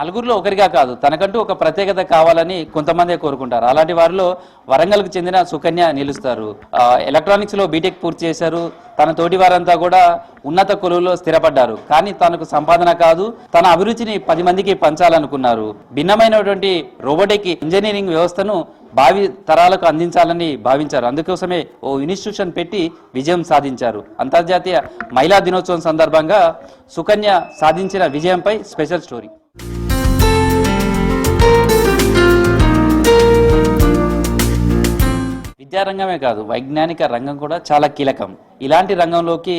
నలుగురిలో ఒకరిగా కాదు, తనకంటూ ఒక ప్రత్యేకత కావాలని కొంతమందే కోరుకుంటారు. అలాంటి వారిలో వరంగల్కు చెందిన సుకన్య నిలుస్తారు. ఎలక్ట్రానిక్స్ లో బీటెక్ పూర్తి చేశారు. తన తోటి వారంతా కూడా ఉన్నత కొలువులో స్థిరపడ్డారు. కానీ తనకు సంపాదన కాదు, తన అభిరుచిని 10 మందికి పంచాలనుకున్నారు. భిన్నమైనటువంటి రోబోటిక్ ఇంజనీరింగ్ వ్యవస్థను భావి తరాలకు అందించాలని భావించారు. అందుకోసమే ఓ ఇన్స్టిట్యూషన్ పెట్టి విజయం సాధించారు. అంతర్జాతీయ మహిళా దినోత్సవం సందర్భంగా సుకన్య సాధించిన విజయంపై స్పెషల్ స్టోరీ. విద్యారంగమే కాదు, వైజ్ఞానిక రంగం కూడా చాలా కీలకం. ఇలాంటి రంగంలోకి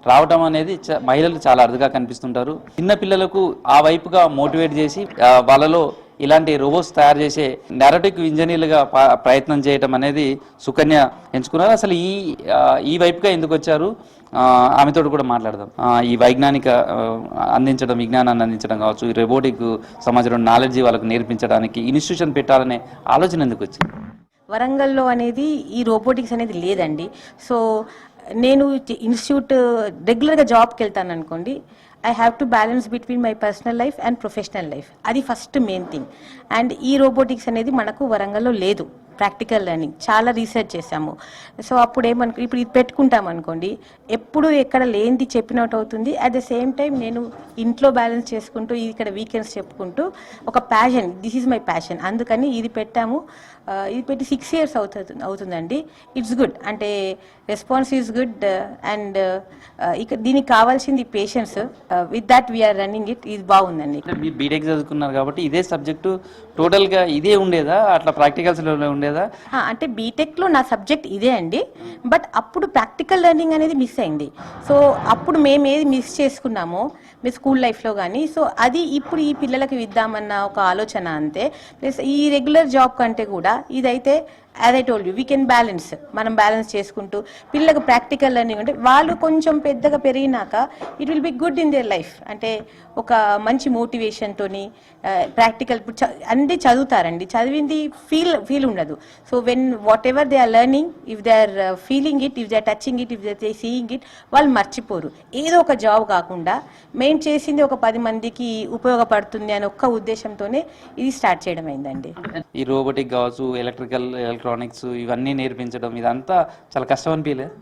రావటం అనేది మహిళలు చాలా అరుదుగా కనిపిస్తుంటారు. చిన్న పిల్లలకు ఆ వైపుగా మోటివేట్ చేసి వాళ్ళలో ఇలాంటి రోబోట్స్ తయారు చేసే నారోటిక్ ఇంజనీర్లుగా ప్రయత్నం చేయటం అనేది సుకన్య ఎంచుకున్నారు. అసలు ఈ వైపుగా ఎందుకు వచ్చారు, ఆమెతో కూడా మాట్లాడదాం. ఈ వైజ్ఞానిక అందించడం, విజ్ఞానాన్ని అందించడం కావచ్చు, ఈ రోబోటిక్ సమాచారం నాలెడ్జ్ వాళ్ళకు నేర్పించడానికి ఇన్స్టిట్యూషన్ పెట్టాలనే ఆలోచన ఎందుకు వచ్చింది? వరంగల్లో అనేది ఈ రోబోటిక్స్ అనేది లేదండి. సో నేను ఇన్స్టిట్యూట్ రెగ్యులర్గా జాబ్కి వెళ్తాను అనుకోండి, I have to balance between my personal life and professional life. అది ఫస్ట్ మెయిన్ థింగ్. అండ్ ఈ రోబోటిక్స్ అనేది మనకు వరంగల్లో లేదు. ప్రాక్టికల్ లెర్నింగ్ చాలా రీసెర్చ్ చేశాము. సో అప్పుడు ఇప్పుడు ఇది పెట్టుకుంటాం అనుకోండి, ఎప్పుడు ఎక్కడ లేనిది చెప్పినట్టు అవుతుంది. అట్ ద సేమ్ టైం నేను ఇంట్లో బ్యాలెన్స్ చేసుకుంటూ ఇక్కడ వీకెండ్స్ చెప్పుకుంటూ ఒక passion, this is my passion, అందుకని ఇది పెట్టాము. ఇది పెట్టి 6 years అవుతుందండి. ఇట్స్ గుడ్, అంటే రెస్పాన్స్ ఈజ్ గుడ్. అండ్ ఇక్కడ దీనికి కావాల్సింది patience. With that we're running it. ఇది బాగుందండి. మీరు బీటెక్ చదువుకున్నారు కాబట్టి ఇదే సబ్జెక్టు టోటల్గా ఇదే ఉండేదా, అట్లా ప్రాక్టికల్స్లో ఉండేదా? అంటే బీటెక్లో నా సబ్జెక్ట్ ఇదే అండి. బట్ అప్పుడు ప్రాక్టికల్ లెర్నింగ్ అనేది మిస్ అయింది. సో అప్పుడు మేము ఏది మిస్ చేసుకున్నామో మీ స్కూల్ లైఫ్లో కానీ, సో అది ఇప్పుడు ఈ పిల్లలకి ఇద్దామన్న ఒక ఆలోచన అంతే. ప్లస్ ఈ రెగ్యులర్ జాబ్ కంటే కూడా ఇదైతే as I told you we can balance. మనం బ్యాలెన్స్ చేసుకుంటూ పిల్లలకు ప్రాక్టికల్ లెర్నింగ్ అంటే వాళ్ళు కొంచెం పెద్దగా పెరిగినాక it will be good in their life. అంటే ఒక మంచి మోటివేషన్తోని ప్రాక్టికల్ అన్నీ చదువుతారండి. చదివింది ఫీల్ ఉండదు. So when whatever they are learning, if they are feeling it, if they are touching it, if they seeing it, వాళ్ళు మర్చిపోరు. ఏదో ఒక జాబ్ కాకుండా మేము చేసింది ఒక 10 మందికి ఉపయోగపడుతుంది అనే ఒక్క ఉద్దేశంతోనే ఇది స్టార్ట్ చేయడం అయిందండి. ఈ రోబోటిక్ కావచ్చు, ఎలక్ట్రానిక్స్ ఇవన్నీ నేర్పించడం ఇదంతా చాలా కష్టం అనిపించలేదు?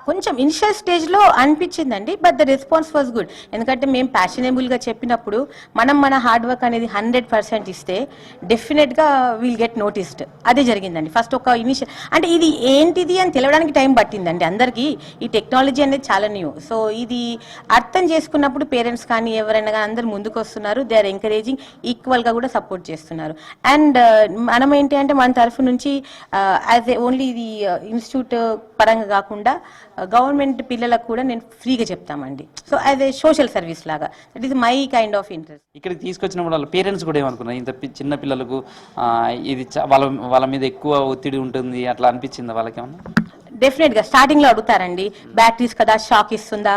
కొంచెం ఇనిషియల్ స్టేజ్లో అనిపించిందండి. But the response was good. ఎందుకంటే మేము ప్యాషనబుల్గా చెప్పినప్పుడు మన హార్డ్ వర్క్ అనేది 100% ఇస్తే డెఫినెట్గా విల్ గెట్ నోటిస్డ్. అదే జరిగిందండి. ఫస్ట్ ఒక ఇనిషియల్ అంటే ఇది ఏంటిది అని తెలవడానికి టైం పట్టిందండి అందరికీ. ఈ టెక్నాలజీ అనేది చాలా న్యూ. సో ఇది అర్థం చేసుకున్నప్పుడు పేరెంట్స్ కానీ ఎవరైనా కానీ అందరు ముందుకు వస్తున్నారు. దే ఆర్ ఎంకరేజింగ్, ఈక్వల్గా కూడా సపోర్ట్ చేస్తున్నారు. అండ్ మనం ఏంటి అంటే మన తరఫు నుంచి యాజ్ ఏ ఓన్లీ ఇది ఇన్స్టిట్యూట్ పరంగా కాకుండా గవర్నమెంట్ పిల్లలకు కూడా నేను ఫ్రీగా చెప్తామండి. So as a social service లాగా. That is my kind of interest. ఇక్కడికి తీసుకొచ్చినప్పుడు వాళ్ళ పేరెంట్స్ కూడా ఏమనుకున్నారు, ఇంత చిన్న పిల్లలకు ఇది వాళ్ళ మీద ఎక్కువ ఒత్తిడి ఉంటుంది అట్లా అనిపించిందా వాళ్ళకి ఏమన్నా? డెఫినెట్గా స్టార్టింగ్లో అడుగుతారండి, బ్యాటరీస్ కదా, షాక్ ఇస్తుందా,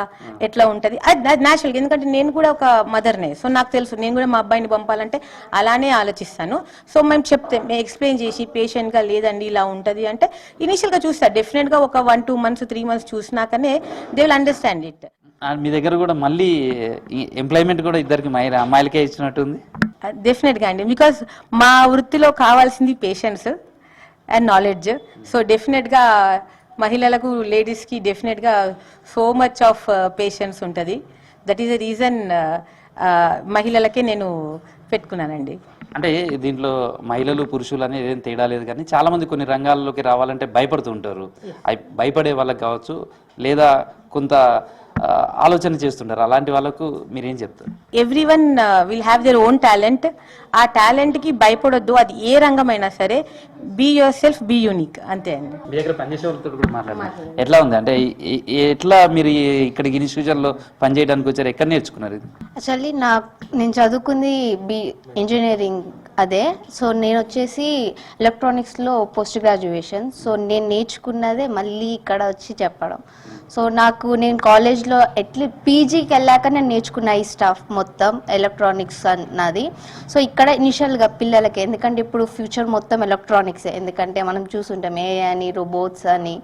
ఎట్లా ఉంటుంది. అది న్యాచురల్గా, ఎందుకంటే నేను కూడా ఒక మదర్నే. సో నాకు తెలుసు, నేను కూడా మా అబ్బాయిని పంపాలంటే అలానే ఆలోచిస్తాను. సో మేము మేము ఎక్స్ప్లెయిన్ చేసి పేషెంట్గా లేదండి ఇలా ఉంటుంది అంటే ఇనీషియల్గా చూస్తారు. డెఫినెట్గా ఒక 1-2 months 3 months చూసినాకనే దే విల్ అండర్స్టాండ్ ఇట్. మీ దగ్గర కూడా మళ్ళీ ఎంప్లాయ్మెంట్ కూడా ఇద్దరికి అమ్మాయిలకే ఇచ్చినట్టుంది? డెఫినెట్గా అండి, బికాస్ మా వృత్తిలో కావాల్సింది పేషెన్స్ అండ్ నాలెడ్జ్. సో డెఫినెట్గా మహిళలకు, లేడీస్కి డెఫినెట్గా సో మచ్ ఆఫ్ పేషెన్స్ ఉంటుంది. దట్ ఈస్ ద రీజన్ మహిళలకే నేను పెట్టుకున్నానండి. అంటే దీంట్లో మహిళలు పురుషులు అనేది ఏం తేడా లేదు, కానీ చాలా మంది కొన్ని రంగాల్లోకి రావాలంటే భయపడుతూ ఉంటారు. భయపడే వాళ్ళకి కావచ్చు, లేదా కొంత ఆలోచన చేస్తుంటారు. అలాంటి వాళ్ళకు మీరేం చెప్తారు? Everyone will have their own talent. ఆ టాలెంట్కి భయపడొద్దు. అది ఏ రంగమైనా సరే, be yourself, be unique, అంతే అండి. మీ దగ్గర పనిచేసే వాళ్ళతో కూడా మాట్లాడారు. ఎట్లా ఉంది అంటే ఎట్లా మీరు ఇక్కడికి ఇన్స్టిట్యూషన్లో పనిచేయడానికి వచ్చారు? ఎక్కడ నేర్చుకున్నారు? యాక్చువల్లీ నేను చదువుకుంది ఇంజనీరింగ్ అదే. సో నేను వచ్చేసి ఎలక్ట్రానిక్స్లో పోస్ట్ గ్రాడ్యుయేషన్. సో నేను నేర్చుకున్నదే మళ్ళీ ఇక్కడ వచ్చి చెప్పడం. సో నేను కాలేజ్లో పీజీకి వెళ్ళాక నేను నేర్చుకున్న ఈ స్టాఫ్ మొత్తం ఎలక్ట్రానిక్స్ అన్నది. సో ఇక్కడ ఇనిషియల్గా పిల్లలకి, ఎందుకంటే ఇప్పుడు ఫ్యూచర్ మొత్తం ఎలక్ట్రానిక్సే, ఎందుకంటే మనం చూసుంటాం AI అని, రోబోట్స్ అని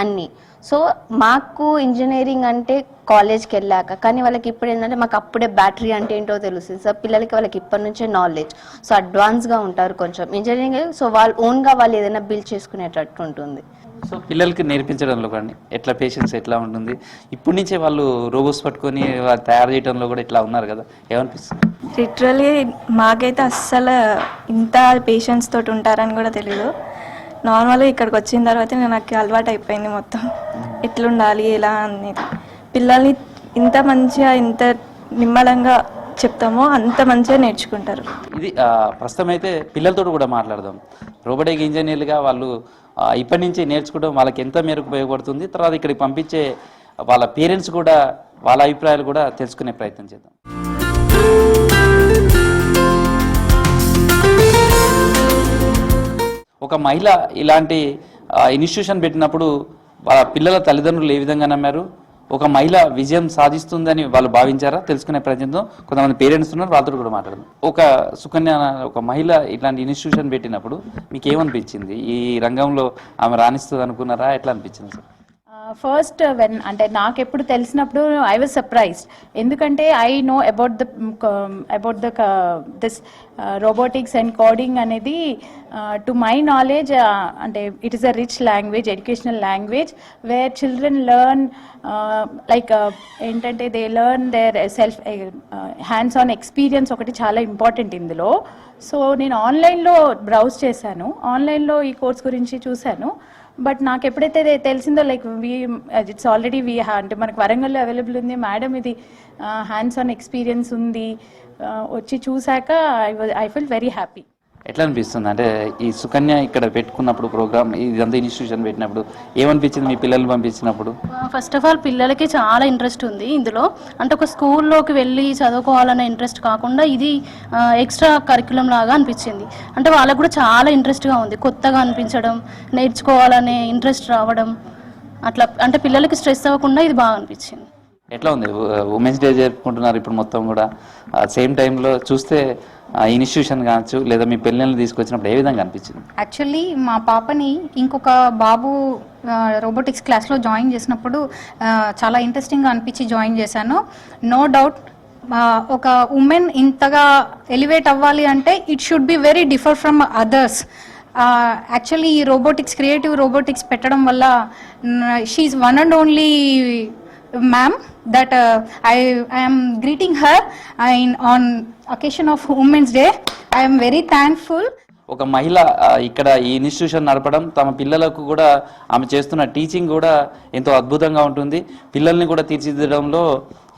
అన్నీ. సో మాకు ఇంజనీరింగ్ అంటే కాలేజ్కి వెళ్ళాక, కానీ వాళ్ళకి ఇప్పుడు ఏంటంటే మాకు అప్పుడే బ్యాటరీ అంటే ఏంటో తెలుస్తుంది. సో పిల్లలకి వాళ్ళకి ఇప్పటి నుంచే నాలెడ్జ్, సో అడ్వాన్స్గా ఉంటారు కొంచెం ఇంజనీరింగ్. సో వాళ్ళు ఓన్గా వాళ్ళు ఏదైనా బిల్డ్ చేసుకునేటట్టు ఉంటుంది. సో పిల్లలకి నేర్పించడంలో కానీ ఎట్లా పేషెన్స్ ఎట్లా ఉంటుంది, ఇప్పటి నుంచే వాళ్ళు రోబోట్స్ పట్టుకొని వాళ్ళు తయారు చేయడంలో కూడా ఇట్లా ఉన్నారు కదా, ఏమనిపిస్తుంది? లిటరలీ మాకైతే అస్సలు ఇంత పేషెన్స్ తోటి ఉంటారని కూడా తెలీదు. నార్మల్గా ఇక్కడికి వచ్చిన తర్వాత నాకు అలవాటు అయిపోయింది మొత్తం ఎట్లుండాలి ఎలా అనేది. పిల్లల్ని ఇంత మంచిగా ఇంత నిమ్మలంగా చెప్తామో అంత మంచిగా నేర్చుకుంటారు. ఇది ప్రస్తుతం అయితే పిల్లలతో కూడా మాట్లాడదాం. రోబోటిక్ ఇంజనీర్లుగా వాళ్ళు ఇప్పటి నుంచి నేర్చుకోవడం వాళ్ళకి ఎంత మేరకు ఉపయోగపడుతుంది, తర్వాత ఇక్కడికి పంపించే వాళ్ళ పేరెంట్స్ కూడా వాళ్ళ అభిప్రాయాలు కూడా తెలుసుకునే ప్రయత్నం చేద్దాం. ఒక మహిళ ఇలాంటి ఇన్స్టిట్యూషన్ పెట్టినప్పుడు వాళ్ళ పిల్లల తల్లిదండ్రులు ఏ విధంగా నమ్మారు, ఒక మహిళ విజయం సాధిస్తుందని వాళ్ళు భావించారా తెలుసుకునే ప్రయత్నం. కొంతమంది పేరెంట్స్ ఉన్నారు, వాళ్ళతో కూడా మాట్లాడదాం. ఒక సుకన్య, ఒక మహిళ ఇట్లాంటి ఇన్స్టిట్యూషన్ పెట్టినప్పుడు మీకు ఏమనిపించింది? ఈ రంగంలో ఆమె రాణిస్తుంది అనుకున్నారా, ఎట్లా అనిపించింది సార్? ఫస్ట్ వెన్ అంటే నాకు ఎప్పుడు తెలిసినప్పుడు ఐ వాజ్ సర్ప్రైజ్డ్, ఎందుకంటే I know about the this robotics and coding అనేది టు మై నాలెడ్జ్ అంటే it is a rich language, educational language where children learn like ఏంటంటే they learn their self hands on experience ఒకటి చాలా important ఇందులో. So నేను ఆన్లైన్లో browse చేశాను, ఆన్లైన్లో ఈ కోర్స్ గురించి చూశాను. బట్ నాకు ఎప్పుడైతే తెలిసిందో లైక్ ఇట్స్ ఆల్రెడీ అంటే మనకు వరంగల్లో అవైలబుల్ ఉంది మేడం, ఇది హ్యాండ్స్ ఆన్ ఎక్స్పీరియన్స్ ఉంది, వచ్చి చూశాక ఐ ఫీల్ వెరీ హ్యాపీ. ఎట్లా అనిపిస్తుంది అంటే ఈ సుకన్య ఇక్కడ పెట్టుకున్నప్పుడు ప్రోగ్రామ్ ఇదంతా ఇన్స్టిట్యూషన్ పెట్టినప్పుడు ఏమనిపించింది మీ పిల్లలు పంపించినప్పుడు? ఫస్ట్ ఆఫ్ ఆల్ పిల్లలకి చాలా ఇంట్రెస్ట్ ఉంది ఇందులో. అంటే ఒక స్కూల్లోకి వెళ్ళి చదువుకోవాలనే ఇంట్రెస్ట్ కాకుండా ఇది ఎక్స్ట్రా కరికులం లాగా అనిపించింది. అంటే వాళ్ళకు కూడా చాలా ఇంట్రెస్ట్గా ఉంది, కొత్తగా అనిపించడం, నేర్చుకోవాలనే ఇంట్రెస్ట్ రావడం అట్లా. అంటే పిల్లలకి స్ట్రెస్ అవ్వకుండా ఇది బాగా అనిపించింది. ఎట్లా ఉంది? ఉమెన్స్ డే జరుపుకుంటున్నారు ఇప్పుడు మొత్తం కూడా, సేమ్ టైంలో చూస్తే ఇన్స్టిట్యూషన్ కావచ్చు లేదా మీ పిల్లల్ని తీసుకొచ్చినప్పుడు ఏ విధంగా అనిపించింది? యాక్చువల్లీ మా పాపని ఇంకొక బాబు రోబోటిక్స్ క్లాస్లో జాయిన్ చేసినప్పుడు చాలా ఇంట్రెస్టింగ్గా అనిపించి జాయిన్ చేశాను. నో డౌట్ ఒక ఉమెన్ ఇంతగా ఎలివేట్ అవ్వాలి అంటే it should be very differ from others. Actually ఈ రోబోటిక్స్, క్రియేటివ్ రోబోటిక్స్ పెట్టడం వల్ల she one and only ma'am that I am greeting her on occasion of Women's Day. I am very thankful. ఒక మహిళ ఇక్కడ ఈ institution నడపడం, తమ పిల్లలకు కూడా ఆమె చేస్తున్న టీచింగ్ కూడా ఎంతో అద్భుతంగా ఉంటుంది. పిల్లల్ని కూడా తీర్చిదిద్దడంలో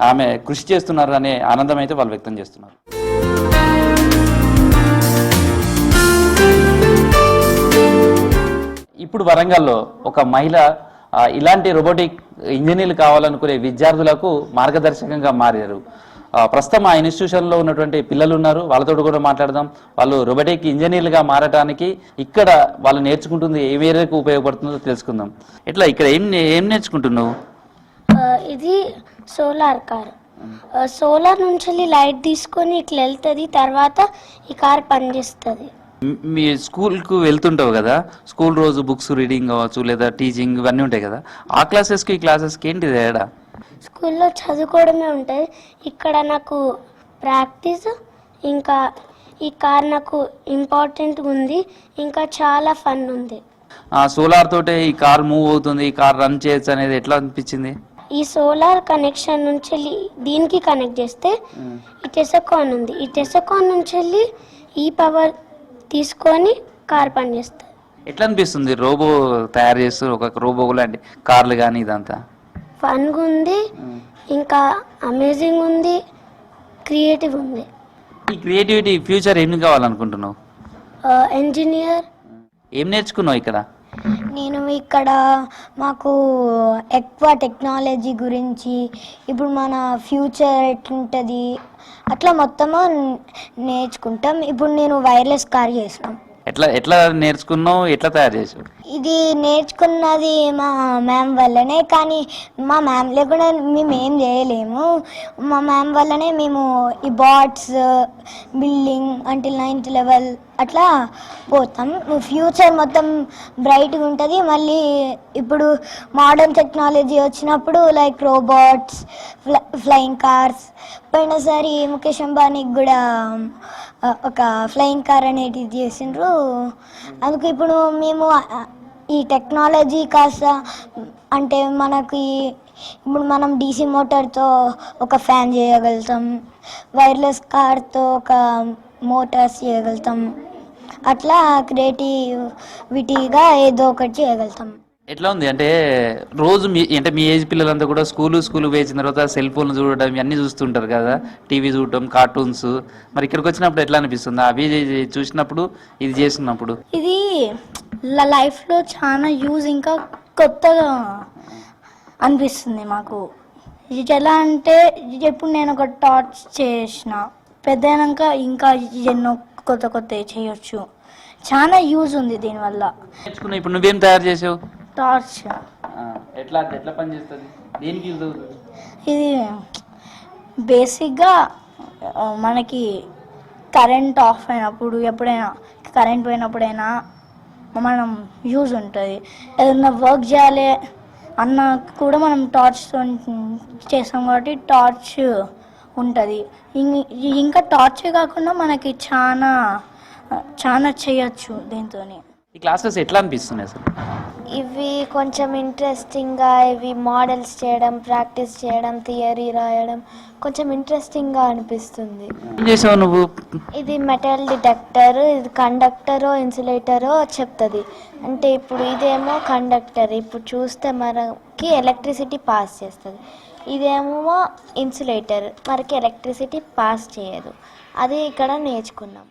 ఆమె కృషి చేస్తున్నారు అనే ఆనందం అయితే వాళ్ళు వ్యక్తం చేస్తున్నారు. ఇప్పుడు వరంగల్లో ఒక మహిళ ఇలాంటి రోబోటిక్ ఇంజనీర్లు కావాలనుకునే విద్యార్థులకు మార్గదర్శకంగా మారారు. ప్రస్తుతం ఆ ఇన్స్టిట్యూషన్లో ఉన్నటువంటి పిల్లలు ఉన్నారు, వాళ్ళతో కూడా మాట్లాడదాం. వాళ్ళు రోబోటిక్ ఇంజనీర్లుగా మారటానికి ఇక్కడ వాళ్ళు నేర్చుకుంటుంది ఏ మేరకు ఉపయోగపడుతుందో తెలుసుకుందాం. ఎట్లా ఇక్కడ ఏం నేర్చుకుంటున్నావు? ఇది సోలార్ కార్. సోలార్ నుంచి లైట్ తీసుకొని ఇట్లా వెళ్తుంది, తర్వాత ఈ కార్ పనిచేస్తుంది. మీ స్కూల్కు వెళ్తుంటావు కదా, స్కూల్ రోజు బుక్స్ రీడింగ్ కావచ్చు లేదా టీచింగ్ ఇవన్నీ ఉంటాయి కదా, ఆ క్లాసెస్కి ఈ క్లాసెస్కి ఏంటి తేడా? స్కూల్లో చదువుకోవడమే ఉంటుంది, ఇక్కడ నాకు ప్రాక్టీస్, ఇంకా ఈ కార్ నాకు ఇంపార్టెంట్ ఉంది, ఇంకా చాలా ఫన్ ఉంది. సోలార్ తోటే ఈ కార్ మూవ్ అవుతుంది, ఈ కార్ రన్ చేయొచ్చు అనేది ఎట్లా అనిపించింది? ఈ సోలార్ కనెక్షన్ నుంచి దీనికి కనెక్ట్ చేస్తే ఈ టెసకాన్ ఉంది, ఈ టెసకాన్ నుంచి ఈ పవర్ తీసుకొని కార్ పనిచేస్తుంది. ఎట్లా అనిపిస్తుంది రోబో తయారు చేస్తూ, ఒక రోబో లాంటి కార్లు కానీ ఇదంతా? ఫన్గా ఉంది, ఇంకా అమేజింగ్ ఉంది, క్రియేటివ్ ఉంది. ఈ క్రియేటివిటీ ఫ్యూచర్ ఏం కావాలనుకుంటున్నావు? ఇంజనీర్. ఏం నేర్చుకున్నావు ఇక్కడ? నేను ఇక్కడ మాకు ఎక్కువ టెక్నాలజీ గురించి, ఇప్పుడు మన ఫ్యూచర్ ఎట్లుంటుంది అట్లా మొత్తము నేర్చుకుంటాం. ఇప్పుడు నేను వైర్లెస్ కార్ చేసినాం. ఎట్లా నేర్చుకున్నావు, ఎట్లా తయారు చేసావు? ఇది నేర్చుకున్నది మా మ్యామ్ వల్లనే, కానీ మా మ్యామ్ లేకుండా మేము ఏం చేయలేము. మా మ్యామ్ వల్లనే మేము ఈ bots building until 9th level అట్లా పోతాం. ఫ్యూచర్ మొత్తం బ్రైట్గా ఉంటుంది. మళ్ళీ ఇప్పుడు మోడర్న్ టెక్నాలజీ వచ్చినప్పుడు లైక్ రోబోట్స్, ఫ్లయింగ్ కార్స్. పోయినసారి ముఖేష్ అంబానీకి కూడా ఒక ఫ్లయింగ్ కార్ అనేది చేసిండ్రు. అందుకు ఇప్పుడు మేము ఈ టెక్నాలజీ కాస్త అంటే మనకి ఇప్పుడు మనం డీసీ మోటార్తో ఒక ఫ్యాన్ చేయగలుగుతాం, వైర్లెస్ కార్తో ఒక మోటార్స్ చేయగలుగుతాం. అట్లా క్రియేటివిటీగా ఏదో ఒకటి చేయగలుగుతాం. ఎట్లా ఉంది అంటే రోజు మీ ఏజ్ పిల్లలంతా కూడా స్కూల్ వేసిన తర్వాత సెల్ ఫోన్లు చూడడం ఇవన్నీ చూస్తుంటారు కదా, టీవీ చూడటం, కార్టూన్స్. మరి ఇక్కడికి వచ్చినప్పుడు ఎట్లా అనిపిస్తుంది అవి చూసినప్పుడు, ఇది చేస్తున్నప్పుడు? ఇది లైఫ్లో చాలా యూజ్, ఇంకా కొత్తగా అనిపిస్తుంది మాకు. ఇది ఎలా అంటే ఇప్పుడు నేను ఒక టార్చ్ చేసిన, పెద్దయినాక ఇంకా ఎన్నో కొత్త చేయొచ్చు. చాలా యూజ్ ఉంది దీనివల్ల. నేర్చుకున్నా. ఇప్పుడు నువ్వేం తయారు చేసావు? టార్చ్. ఎట్లా పని చేస్తుంది, దేనికి యూజ్ అవుతుంది? ఇది బేసిక్గా మనకి కరెంట్ ఆఫ్ అయినప్పుడు, ఎప్పుడైనా కరెంట్ పోయినప్పుడైనా మనం యూజ్ ఉంటుంది. ఏదైనా వర్క్ చేయాలి అన్న కూడా మనం టార్చ్తో చేస్తాం కాబట్టి టార్చ్ ఉంటుంది. ఇంకా టార్చే కాకుండా మనకి చాలా చేయొచ్చు దీంతో. ఈ క్లాసెస్ ఎట్లా అనిపిస్తున్నాయి అసలు? ఇవి కొంచెం ఇంట్రెస్టింగ్గా, ఇవి మోడల్స్ చేయడం, ప్రాక్టీస్ చేయడం, థియరీ రాయడం కొంచెం ఇంట్రెస్టింగ్గా అనిపిస్తుంది. ఏం చేసావు నువ్వు? ఇది మెటల్ డిటెక్టర్, ఇది కండక్టరో ఇన్సులేటరో చెప్తుంది. అంటే ఇప్పుడు ఇదేమో కండక్టర్, ఇప్పుడు చూస్తే మనకి ఎలక్ట్రిసిటీ పాస్ చేస్తుంది. ఇదేమో ఇన్సులేటర్, మనకి ఎలక్ట్రిసిటీ పాస్ చేయదు. అది ఇక్కడ నేర్చుకున్నాం.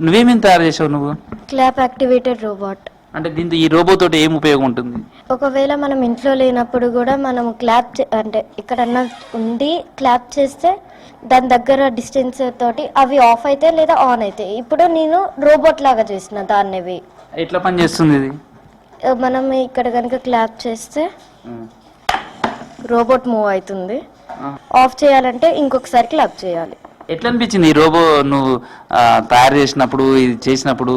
నువ్వేమేమి తయారు చేసావు నువ్వు? Clap activated robot. అంటే దీంతో ఈ రోబో తోటి ఏం ఉపయోగం ఉంటుంది? ఒకవేళ మనం ఇంట్లో లేనప్పుడు కూడా మనం క్లాప్ అంటే ఎక్కడన్నా ఉండి క్లాప్ చేస్తే దాని దగ్గర డిస్టెన్స్ తోటి అవి ఆఫ్ అయితే లేదా ఆన్ అవుతాయి. ఇప్పుడు నేను రోబోట్ లాగా చేసిన దాన్ని. ఎట్లా పని చేస్తుంది ఇది? మనం ఇక్కడ కనుక క్లాప్ చేస్తే రోబోట్ మూవ్ అవుతుంది. ఆఫ్ చేయాలంటే ఇంకొకసారి క్లాప్ చేయాలి. ఎట్లా అనిపించింది ఈ రోబో నువ్వు తయారు చేసినప్పుడు, ఇది చేసినప్పుడు,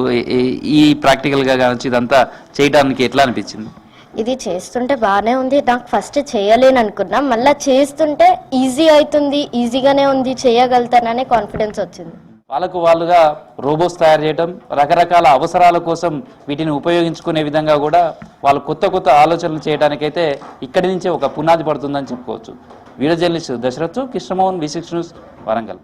ఈ ప్రాక్టికల్గా కావచ్చు ఇదంతా చేయడానికి ఎట్లా అనిపించింది? ఇది చేస్తుంటే బాగానే ఉంది. నాకు ఫస్ట్ చేయలేను అనుకున్నా, మళ్ళీ చేస్తుంటే ఈజీ అవుతుంది, ఈజీగానే ఉంది, చేయగలుగుతాననే కాన్ఫిడెన్స్ వచ్చింది. వాళ్ళుగా రోబోస్ తయారు చేయడం, రకరకాల అవసరాల కోసం వీటిని ఉపయోగించుకునే విధంగా కూడా వాళ్ళు కొత్త ఆలోచనలు చేయడానికైతే ఇక్కడి నుంచే ఒక పునాది పడుతుందని చెప్పుకోవచ్చు. Video journalist Dashrath, Krishnamohan, V6 news, Warangal.